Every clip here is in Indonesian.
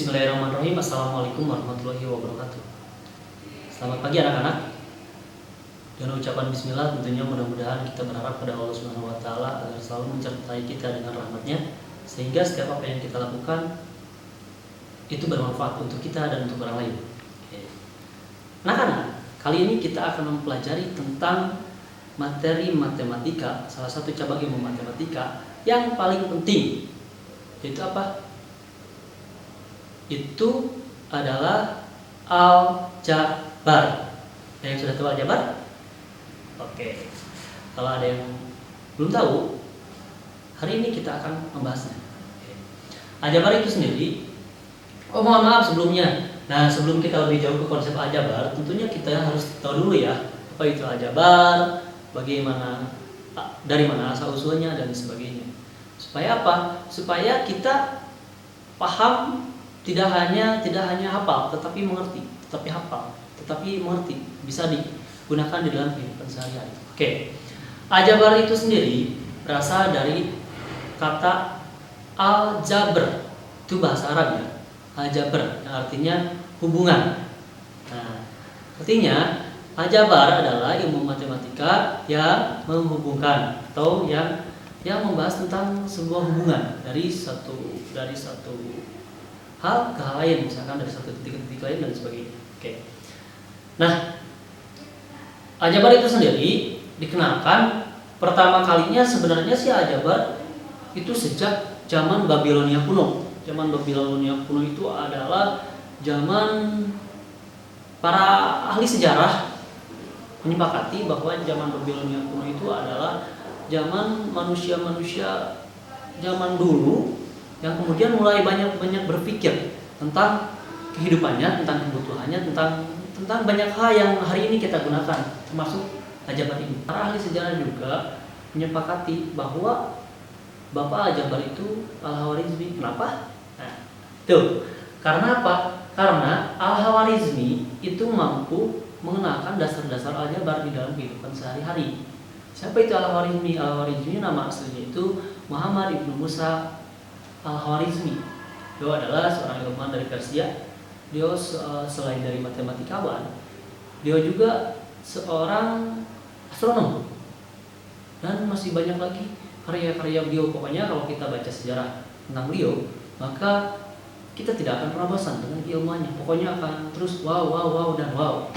Bismillahirrahmanirrahim. Assalamualaikum warahmatullahi wabarakatuh. Selamat pagi anak-anak. Dengan ucapan bismillah tentunya mudah-mudahan kita berharap pada Allah Subhanahu wa taala agar selalu menyertai kita dengan rahmat-Nya sehingga setiap apa yang kita lakukan itu bermanfaat untuk kita dan untuk orang lain. Anak-anak, kali ini kita akan mempelajari tentang materi matematika, salah satu cabang ilmu matematika yang paling penting, yaitu apa? Itu adalah aljabar. Ada yang sudah tahu aljabar? Oke. Kalau ada yang belum tahu, hari ini kita akan membahasnya. Aljabar itu sendiri. Mohon maaf sebelumnya. Nah, sebelum kita lebih jauh ke konsep aljabar, tentunya kita harus tahu dulu ya, apa itu aljabar, bagaimana, dari mana asal usulnya dan sebagainya. Supaya apa? Supaya kita paham. Tidak hanya hafal, tetapi mengerti, bisa digunakan di dalam kehidupan sehari-hari. Oke. Aljabar itu sendiri berasal dari kata aljabr, itu bahasa Arab ya. Aljabr yang artinya hubungan. Nah, artinya aljabar adalah ilmu matematika yang menghubungkan atau yang membahas tentang sebuah hubungan dari satu hal ke hal lain, misalkan dari satu titik ke titik lain dan sebagainya. Oke. Nah, aljabar itu sendiri dikenalkan pertama kalinya sebenarnya si aljabar itu sejak zaman Babilonia kuno. Zaman Babilonia kuno itu adalah zaman para ahli sejarah menyepakati bahwa zaman Babilonia kuno itu adalah zaman manusia-manusia zaman dulu yang kemudian mulai banyak berpikir tentang kehidupannya, tentang kebutuhannya, tentang banyak hal yang hari ini kita gunakan, termasuk aljabar ini. Para ahli sejarah juga menyepakati bahwa Bapak aljabar itu Al-Khwarizmi. Kenapa? Nah, tuh. Karena apa? Karena Al-Khwarizmi itu mampu mengenalkan dasar-dasar aljabar di dalam kehidupan sehari-hari. Siapa itu Al-Khwarizmi? Al-Khwarizmi nama aslinya itu Muhammad ibnu Musa Al-Khwarizmi. Dia adalah seorang ilmuwan dari Persia. Dia selain dari matematikawan, dia juga seorang astronom. Dan masih banyak lagi karya-karya beliau. Pokoknya kalau kita baca sejarah tentang beliau, maka kita tidak akan pernah bosan dengan ilmuannya. Pokoknya akan terus wow dan wow.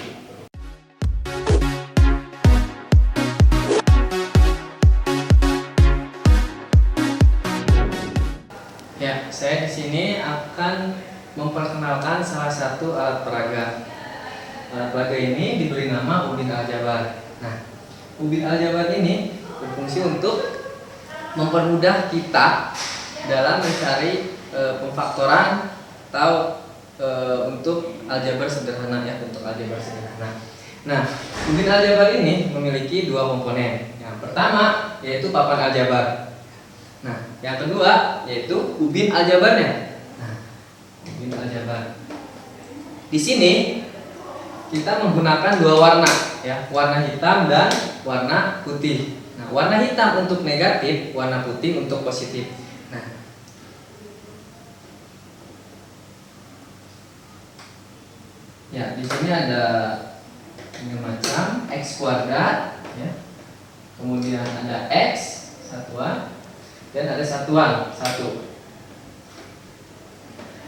Ya, saya di sini akan memperkenalkan salah satu alat peraga. Alat peraga ini diberi nama ubin aljabar. Nah, ubin aljabar ini berfungsi untuk mempermudah kita dalam mencari pemfaktoran atau untuk aljabar sederhana ya, untuk aljabar sederhana. Nah, ubin aljabar ini memiliki dua komponen. Yang pertama yaitu papan aljabar. Nah, yang kedua yaitu ubin aljabarnya. Nah, ubin aljabar. Di sini kita menggunakan dua warna ya, warna hitam dan warna putih. Nah, warna hitam untuk negatif, warna putih untuk positif. Nah, ya di sini ada ini macam x kuadrat ya. Kemudian ada x satuan dan ada satuan 1.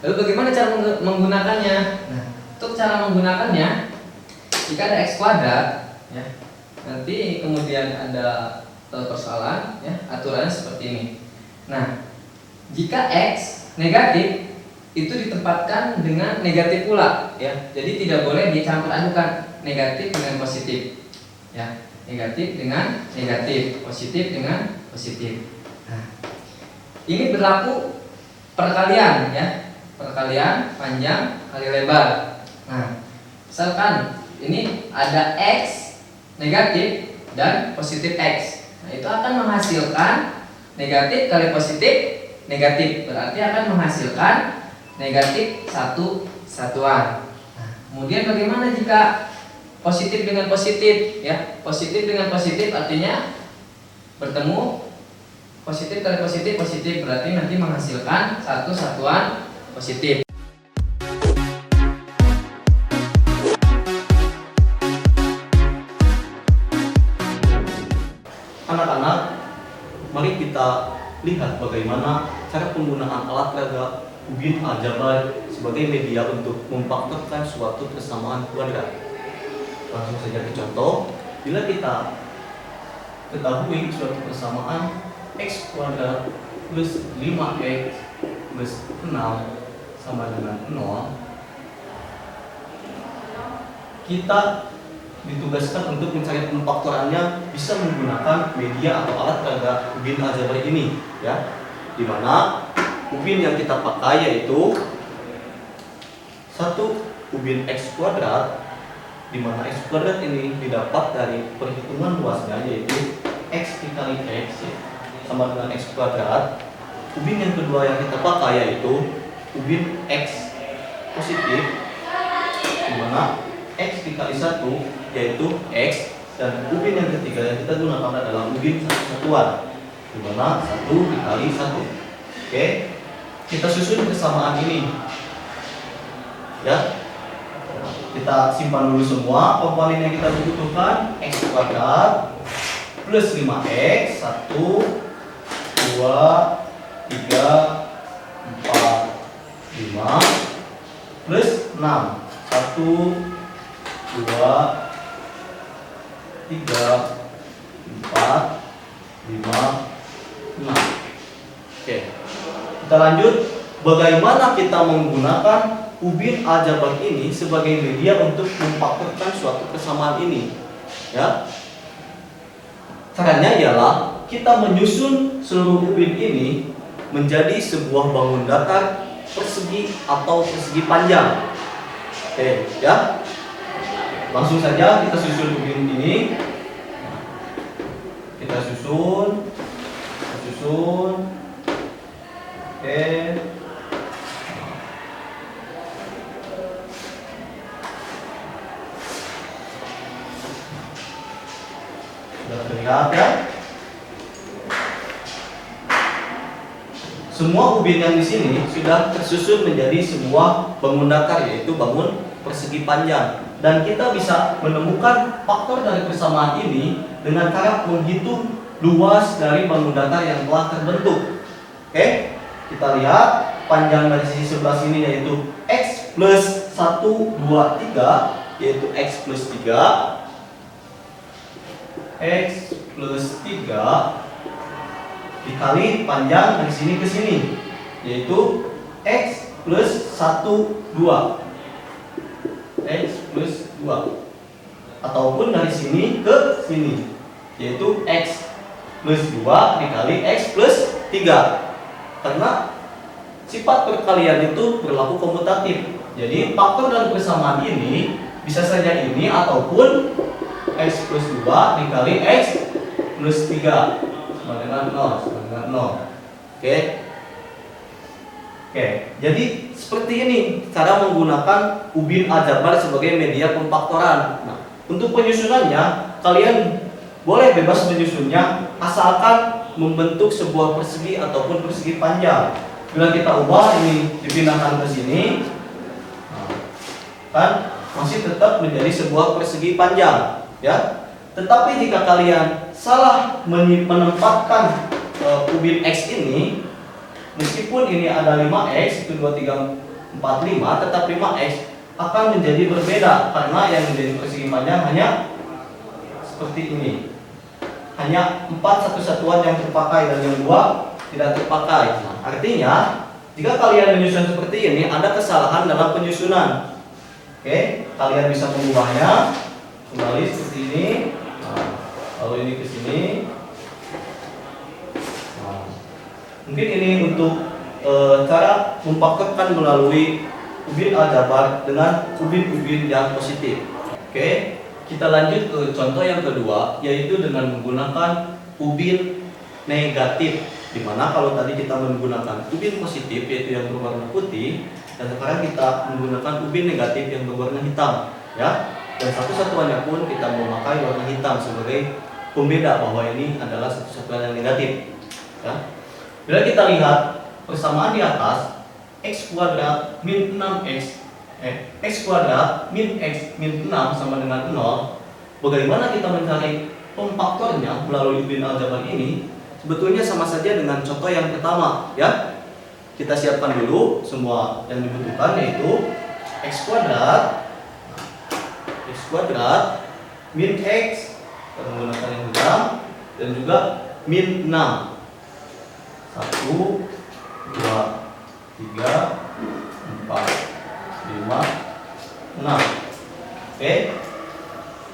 Lalu bagaimana cara menggunakannya? Nah, untuk cara menggunakannya, jika ada x kuadrat, ya, nanti kemudian ada persoalan, ya, aturannya seperti ini. Nah, jika x negatif, itu ditempatkan dengan negatif pula, ya. Jadi tidak boleh dicampur adukan negatif dengan positif, ya. Negatif dengan negatif, positif dengan positif. Nah, ini berlaku perkalian ya, perkalian panjang kali lebar. Nah, misalkan ini ada x negatif dan positif x. Nah, itu akan menghasilkan negatif kali positif negatif, berarti akan menghasilkan negatif satuan. Nah, kemudian bagaimana jika positif dengan positif ya? Positif dengan positif artinya bertemu. Positif kali positif positif, berarti nanti menghasilkan satu satuan positif. lihat bagaimana cara penggunaan alat peraga ubin aljabar sebagai media untuk memfaktorkan suatu persamaan kuadrat. Langsung saja ke contoh. Bila kita ketahui suatu persamaan x kuadrat plus 5x plus 6 sama dengan 0, kita ditugaskan untuk mencari pemfaktorannya bisa menggunakan media atau alat peraga ubin aljabar ini, ya. Dimana ubin yang kita pakai yaitu 1 ubin x kuadrat, dimana x kuadrat ini didapat dari perhitungan luasnya yaitu x dikali x sama dengan x kuadrat. Ubin yang kedua yang kita pakai yaitu ubin x positif, dimana x dikali 1 yaitu x, dan ubin yang ketiga yang kita gunakan adalah ubin satu-satuan, dimana 1 dikali 1. Oke, kita susun persamaan ini, ya. Kita simpan dulu semua komponen yang kita butuhkan. X kuadrat plus 5x 1 2 3 4 5 plus 6 1 2 3 4 5 6. Oke, kita lanjut. Bagaimana kita menggunakan ubin aljabar ini sebagai media untuk memfaktorkan suatu persamaan ini, ya. Caranya ialah kita menyusun seluruh ubin ini menjadi sebuah bangun datar persegi atau persegi panjang. Oke, ya. Langsung saja kita susun ubin ini. Kita susun. Oke. Sudah terlihat, ya. Semua ubin yang di sini sudah tersusun menjadi sebuah bangun datar, yaitu bangun persegi panjang. Dan kita bisa menemukan faktor dari persamaan ini dengan cara menghitung luas dari bangun datar yang telah terbentuk. Oke, kita lihat panjang dari sisi sebelah sini yaitu x plus 1, 2, 3, yaitu x plus 3, x plus 3 dikali panjang dari sini ke sini, yaitu x plus 1, 2, x plus 2, ataupun dari sini ke sini, yaitu x plus 2 dikali x plus 3. Karena sifat perkalian itu berlaku komutatif. Jadi faktor dan persamaan ini bisa saja ini ataupun x plus 2 dikali x plus 3 sama dengan 0. Oke. Jadi seperti ini cara menggunakan ubin aljabar sebagai media pemfaktoran. Nah, untuk penyusunannya kalian boleh bebas menyusunnya asalkan membentuk sebuah persegi ataupun persegi panjang. Bila kita ubah ini dipindahkan ke sini, kan masih tetap menjadi sebuah persegi panjang, ya. Tetapi jika kalian salah menempatkan ubin x ini, meskipun ini ada 5x itu 2, 3, 4, 5, tetap 5x akan menjadi berbeda karena yang menjadi persegi panjang hanya seperti ini. Hanya 4 satu-satuan yang terpakai dan yang 2 tidak terpakai. Nah, artinya jika kalian menyusun seperti ini ada kesalahan dalam penyusunan. Oke, kalian bisa mengubahnya kembali seperti ini. Nah, lalu ini ke sini. Nah, mungkin ini untuk cara memfaktorkan melalui ubin aljabar dengan ubin-ubin yang positif. Oke. Kita lanjut ke contoh yang kedua, yaitu dengan menggunakan ubin negatif. Dimana kalau tadi kita menggunakan ubin positif yaitu yang berwarna putih, dan sekarang kita menggunakan ubin negatif yang berwarna hitam, ya. Dan satu-satuannya pun kita memakai warna hitam sebagai pembeda bahwa ini adalah satu-satuan yang negatif, ya. Bila kita lihat persamaan di atas, x kuadrat min 6x x kuadrat min x min 6 sama dengan 0. Bagaimana kita mencari pemfaktornya melalui ubin aljabar ini? sebetulnya sama saja dengan contoh yang pertama ya. Kita siapkan dulu semua yang dibutuhkan, yaitu x kuadrat min x, kita menggunakan yang hitam, dan juga min 6. 1, 2, 3, 4, 5, 6. Oke.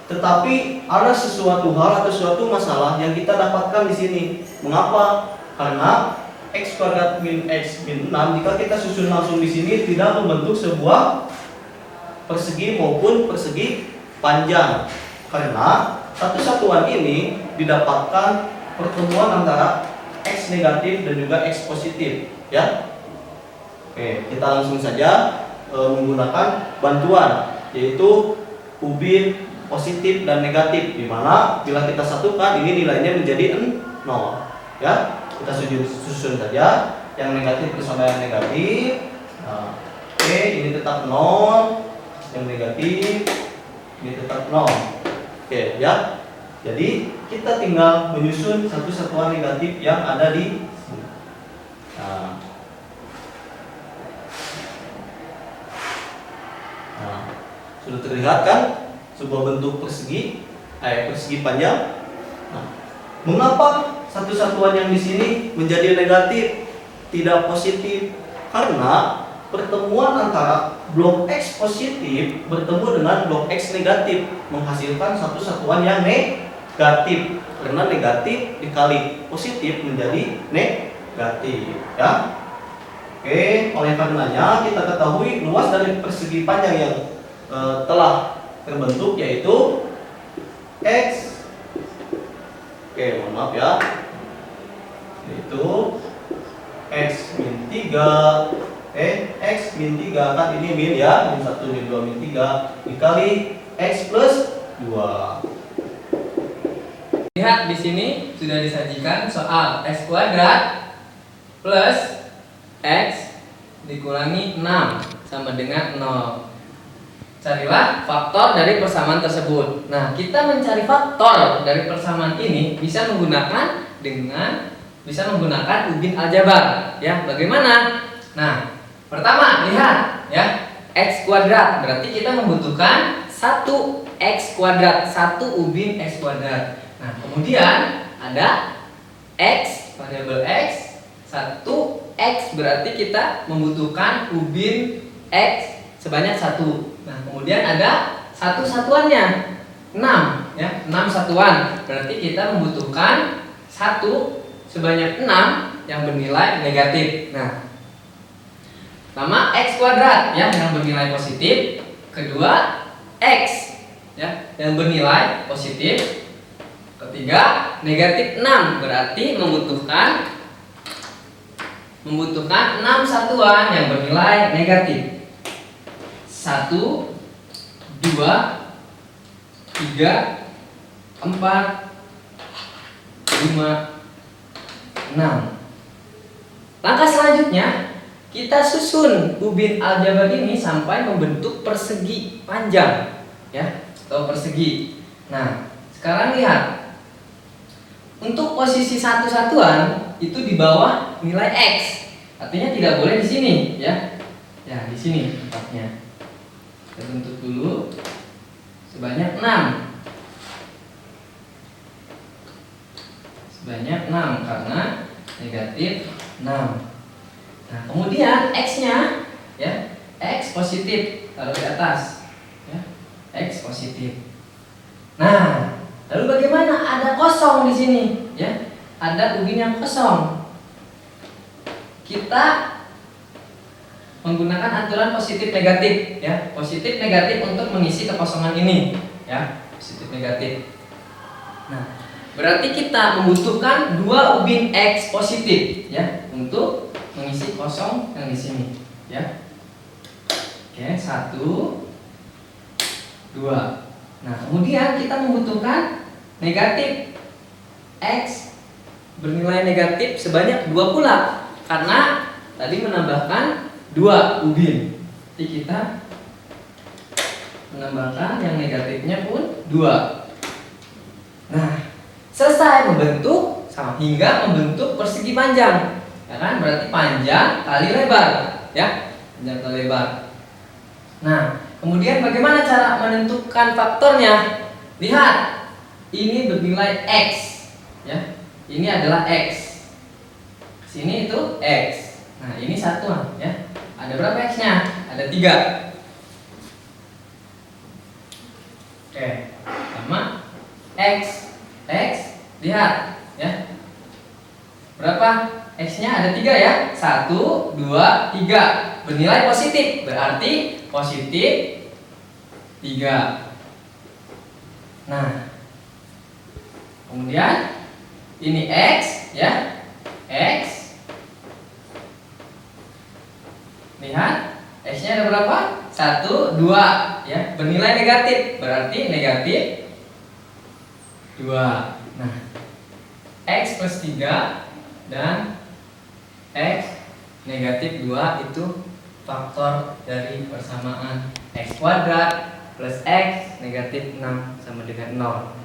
Tetapi ada sesuatu hal atau suatu masalah yang kita dapatkan di sini. Mengapa? Karena x kuadrat min x min 6 jika kita susun langsung di sini tidak membentuk sebuah persegi maupun persegi panjang. Karena satu satuan ini didapatkan pertemuan antara x negatif dan juga x positif, ya. Oke, kita langsung saja menggunakan bantuan, yaitu ubin positif dan negatif, di mana bila kita satukan ini nilainya menjadi 0, ya. Kita susun saja yang negatif bersama yang negatif. Nah, oke, ini tetap 0, yang negatif ini tetap 0. Oke, ya. Jadi kita tinggal menyusun satu satuan negatif yang ada di sini. Nah, sudah terlihat kan sebuah bentuk persegi panjang. Nah, mengapa satu satuan yang di sini menjadi negatif, tidak positif? Karena pertemuan antara blok X positif bertemu dengan blok X negatif menghasilkan satu satuan yang negatif. Karena negatif dikali positif menjadi negatif, ya. Oke, oleh karenanya kita ketahui luas dari persegi panjang yang telah terbentuk, yaitu X. Oke, mohon maaf ya. Yaitu X min 3. X min 3 kan ini min ya, min 1, min 2, min 3 dikali X plus 2. Lihat di sini sudah disajikan soal x kuadrat plus x dikurangi 6 sama dengan 0. Carilah faktor dari persamaan tersebut. Nah, kita mencari faktor dari persamaan ini bisa menggunakan ubin aljabar, ya. Bagaimana? Nah, pertama lihat ya, x kuadrat berarti kita membutuhkan 1x kuadrat, 1 ubin x kuadrat. Nah, kemudian ada x, variabel x, 1x berarti kita membutuhkan ubin x sebanyak 1. Nah, kemudian ada satu satuannya 6 ya, 6 satuan. Berarti kita membutuhkan 1 sebanyak 6 yang bernilai negatif. Nah, pertama x kuadrat ya yang bernilai positif, kedua x ya yang bernilai positif, ketiga negatif 6 berarti membutuhkan 6 satuan yang bernilai negatif. 1, 2, 3, 4, 5, 6. Langkah selanjutnya kita susun ubin aljabar ini sampai membentuk persegi panjang ya, atau persegi. Nah, sekarang lihat. Untuk posisi satu satuan itu di bawah nilai x. Artinya tidak boleh di sini ya. Ya, di sini tempatnya. Kita bentuk dulu sebanyak 6. Sebanyak 6 karena negatif 6. Nah, kemudian x-nya ya, x positif taruh di atas ya, x positif. Nah, lalu bagaimana? Ada kosong di sini ya, ada ubin yang kosong. Kita menggunakan aturan positif negatif ya, positif negatif untuk mengisi kekosongan ini ya, positif negatif. Nah, berarti kita membutuhkan 2 ubin x positif ya untuk mengisi kosong yang di sini ya. Oke, 1, 2. Nah, kemudian kita membutuhkan negatif x bernilai negatif sebanyak 2 pula karena tadi menambahkan 2 ubin. Jadi kita menambahkan yang negatifnya pun 2. Nah, selesai membentuk sama hingga membentuk persegi panjang. Ya kan? Berarti panjang kali lebar, ya. Panjang kali lebar. Nah, kemudian bagaimana cara menentukan faktornya? Lihat, ini bernilai X, ya. Ini adalah X. Sini itu X. Nah, ini satuan, ya. Ada berapa X-nya? Ada 3. Oke, sama X. Lihat, ya. Berapa? X-nya ada 3 ya. 1, 2, 3. Bernilai positif, berarti positif 3. Nah, kemudian ini X, ya. X. Lihat, X-nya ada berapa? 1, 2, ya. Bernilai negatif, berarti negatif 2. Nah, X plus 3 dan X negatif 2 itu faktor dari persamaan X kuadrat plus X negatif 6 sama dengan 0.